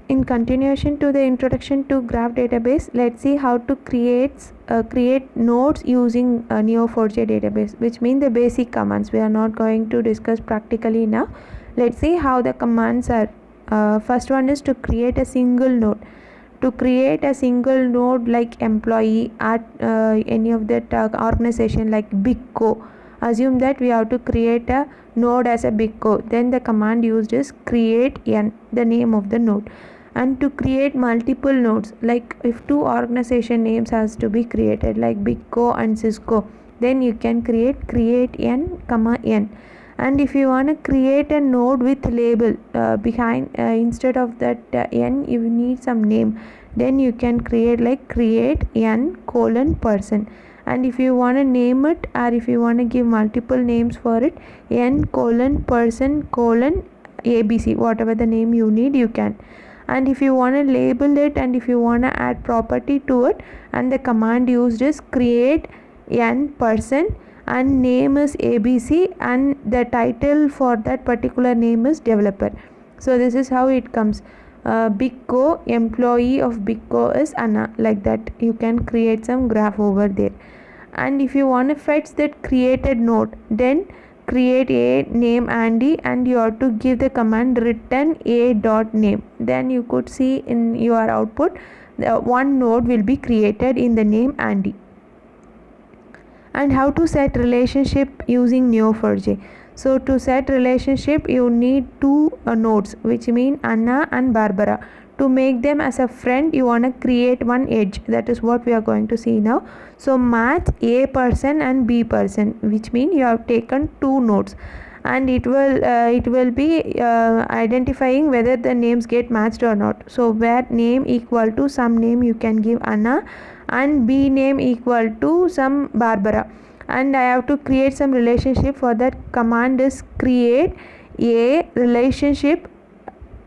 in continuation to the introduction to graph database, let's see how to create nodes using Neo4j database, which mean the basic commands. We are not going to discuss practically now. Let's see how the commands are. First one is to create a single node. To create a single node like employee at any of that organization like BigCo, assume that we have to create a node as a BigCo. Then the command used is create n, the name of the node. And to create multiple nodes, like if two organization names has to be created like BigCo and Cisco, then you can create n comma n. And if you want to create a node with label behind instead of that n, you need some name, then you can create like create n colon person. And if you want to name it, or if you want to give multiple names for it, n colon person colon abc, whatever the name you need, you can. And if you want to label it, and if you want to add property to it, and the command used is create n person and name is abc, and the title for that particular name is developer. So this is how it comes. BigCo, employee of BigCo is Anna, like that. You can create some graph over there. And if you want to fetch that created node, then create a name Andy, and you have to give the command return a dot name. Then you could see in your output one node will be created in the name Andy. And how to set relationship using Neo4j. So to set relationship, you need two nodes, which mean Anna and Barbara. To make them as a friend, you want to create one edge. That is what we are going to see now. So match A person and B person, which mean you have taken two nodes, and it will be identifying whether the names get matched or not. So where name equal to some name, you can give Anna, and B name equal to some Barbara. And I have to create some relationship. For that, command is create a relationship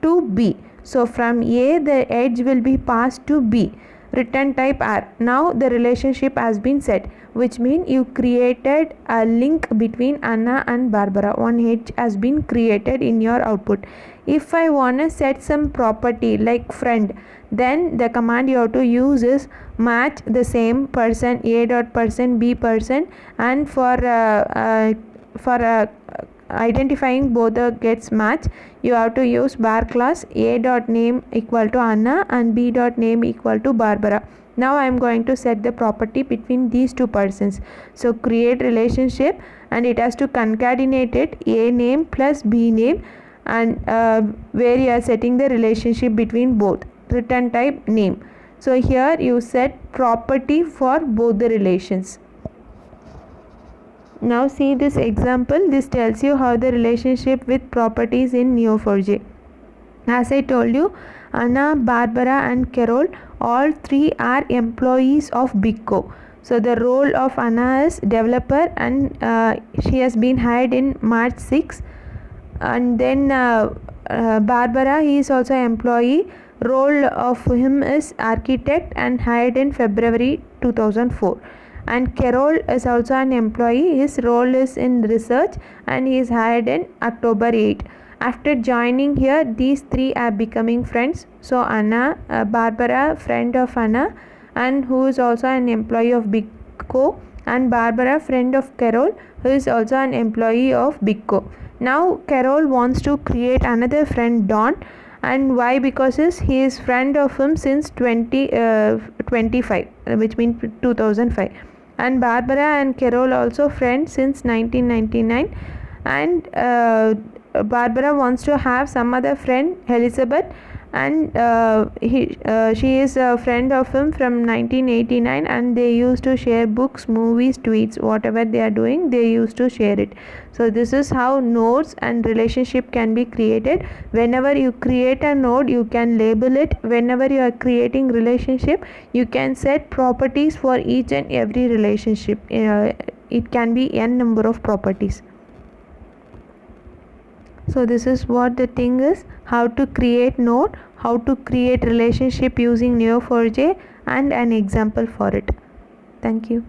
to B. So from A, the edge will be passed to B. Return type R. Now the relationship has been set, which means you created a link between Anna and Barbara. One edge has been created in your output. If I want to set some property like friend, then the command you have to use is match the same person, A dot person, B person, and for identifying both the gets match, you have to use bar class A dot name equal to Anna and B dot name equal to Barbara. Now I am going to set the property between these two persons. So create relationship, and it has to concatenate it A name plus B name, and where you are setting the relationship between both. Return type name. So here you set property for both the relations. Now see this example. This tells you how the relationship with properties in Neo4j. As I told you, Anna, Barbara and Carol, all three are employees of BigCo. So the role of Anna is developer, and she has been hired in March 6. And then Barbara, he is also an employee. Role of him is architect and hired in February 2004. And Carol is also an employee. His role is in research, and he is hired in October 8. After joining here, these three are becoming friends. So Anna, Barbara, friend of Anna, and who is also an employee of BigCo, and Barbara, friend of Carol, who is also an employee of BigCo. Now Carol wants to create another friend, Don. And why? Because he is friend of him since 2025, which means 2005. And Barbara and Carol also friends since 1999. And Barbara wants to have some other friend, Elizabeth, and she is a friend of him from 1989, and they used to share books, movies, tweets, whatever they are doing, they used to share it. So this is how nodes and relationship can be created. Whenever you create a node, you can label it. Whenever you are creating relationship, you can set properties for each and every relationship. It can be n number of properties. So this is what the thing is, how to create node, how to create relationship using Neo4j, and an example for it. Thank you.